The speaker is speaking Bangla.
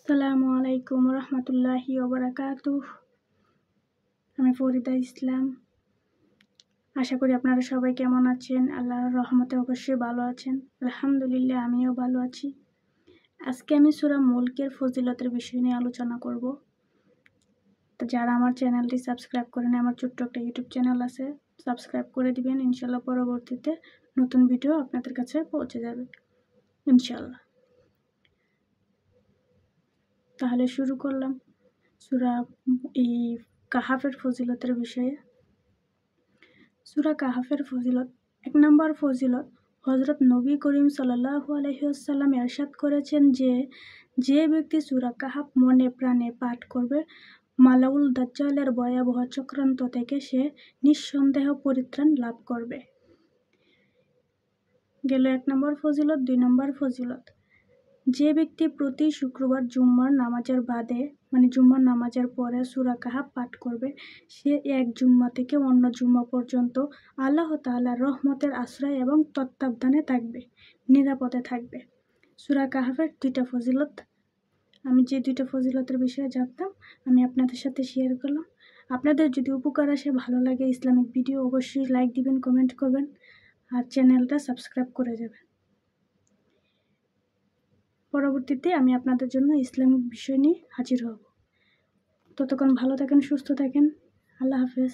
আসসালামু আলাইকুম রহমতুল্লাহি ওবারাকাতুহ। আমি ফরিদা ইসলাম। আশা করি আপনারা সবাই কেমন আছেন। আল্লাহর রহমতে অবশ্যই ভালো আছেন। আলহামদুলিল্লাহ, আমিও ভালো আছি। আজকে আমি সূরা মুলকের ফজিলতের বিষয় নিয়ে আলোচনা করব। তো যারা আমার চ্যানেলটি সাবস্ক্রাইব করেন, আমার ছোট্ট একটা ইউটিউব চ্যানেল আছে, সাবস্ক্রাইব করে দিবেন। ইনশাল্লাহ পরবর্তীতে নতুন ভিডিও আপনাদের কাছে পৌঁছে যাবে ইনশাল্লাহ। তাহলে শুরু করলাম সূরা কাহাফের ফজিলতের বিষয়ে। সূরা কাহাফের ফজিলত। 1 নম্বর ফজিলত, হযরত নবী করিম সাল্লাল্লাহু আলাইহি ওয়াসাল্লাম ইরশাদ করেছেন যে ব্যক্তি সূরা কাহাফ মনে প্রাণে পাঠ করবে, মালাউল দাজ্জালের ভয়াবহ চক্রান্ত থেকে সে নিঃসন্দেহ পরিত্রাণ লাভ করবে। গেল 1 নম্বর ফজিলত। 2 নম্বর ফজিলত, যে ব্যক্তি প্রতি শুক্রবার জুম্মার নামাজের বাদে জুম্মার নামাজের পরে সূরা কাহাফ পাঠ করবে, সে এক জুম্মা থেকে অন্য জুম্মা পর্যন্ত আল্লাহ তাআলার রহমতের আশ্রয় এবং তত্ত্বাবধানে থাকবে, নিরাপদে থাকবে। সূরা কাহাফের 2টা ফজিলত। আমি যে 2টা ফজিলতের বিষয়ে জানতাম আমি আপনাদের সাথে শেয়ার করলাম। আপনাদের যদি উপকার আসে, ভালো লাগে ইসলামিক ভিডিও, অবশ্যই লাইক দিবেন, কমেন্ট করবেন আর চ্যানেলটা সাবস্ক্রাইব করে যাবেন। পরবর্তীতে আমি আপনাদের জন্য ইসলামিক বিষয় নিয়ে হাজির হব। ততক্ষণ ভালো থাকেন, সুস্থ থাকেন। আল্লাহ হাফেজ।